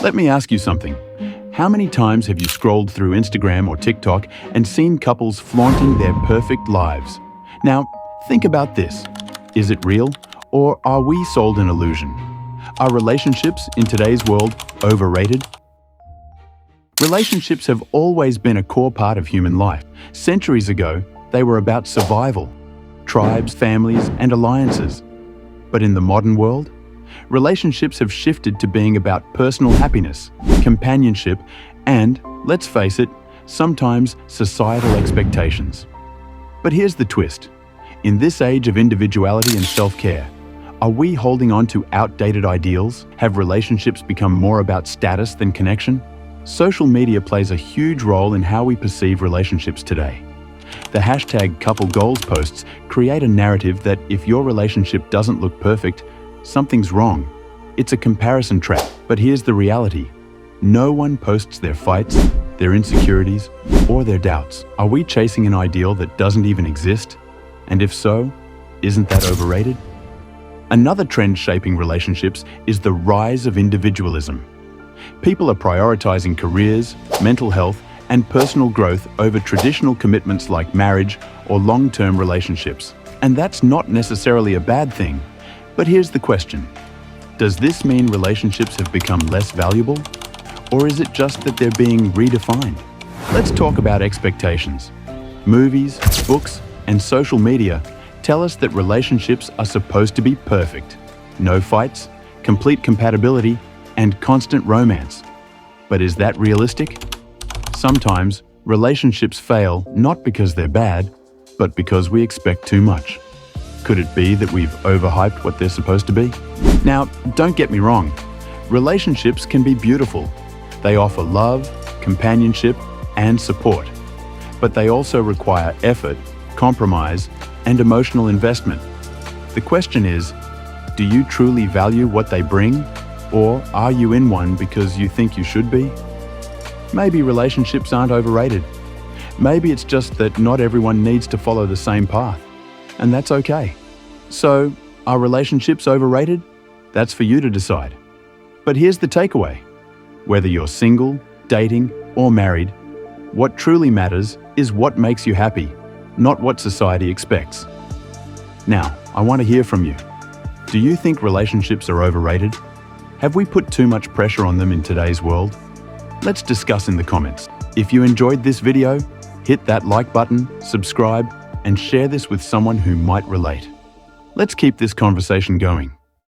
Let me ask you something. How many times have you scrolled through Instagram or TikTok and seen couples flaunting their perfect lives? Now, think about this. Is it real, or are we sold an illusion? Are relationships in today's world overrated? Relationships have always been a core part of human life. Centuries ago, they were about survival, tribes, families, and alliances. But in the modern world, relationships have shifted to being about personal happiness, companionship, and, let's face it, sometimes societal expectations. But here's the twist. In this age of individuality and self-care, are we holding on to outdated ideals? Have relationships become more about status than connection? Social media plays a huge role in how we perceive relationships today. The #CoupleGoals posts create a narrative that if your relationship doesn't look perfect, something's wrong. It's a comparison trap. But here's the reality. No one posts their fights, their insecurities, or their doubts. Are we chasing an ideal that doesn't even exist? And if so, isn't that overrated? Another trend shaping relationships is the rise of individualism. People are prioritizing careers, mental health, and personal growth over traditional commitments like marriage or long-term relationships. And that's not necessarily a bad thing. But here's the question. Does this mean relationships have become less valuable? Or is it just that they're being redefined? Let's talk about expectations. Movies, books, and social media tell us that relationships are supposed to be perfect. No fights, complete compatibility, and constant romance. But is that realistic? Sometimes, relationships fail not because they're bad, but because we expect too much. Could it be that we've overhyped what they're supposed to be? Now, don't get me wrong. Relationships can be beautiful. They offer love, companionship, and support. But they also require effort, compromise, and emotional investment. The question is, do you truly value what they bring? Or are you in one because you think you should be? Maybe relationships aren't overrated. Maybe it's just that not everyone needs to follow the same path. And that's okay. So, are relationships overrated? That's for you to decide. But here's the takeaway. Whether you're single, dating, or married, what truly matters is what makes you happy, not what society expects. Now, I want to hear from you. Do you think relationships are overrated? Have we put too much pressure on them in today's world? Let's discuss in the comments. If you enjoyed this video, hit that like button, subscribe, and share this with someone who might relate. Let's keep this conversation going.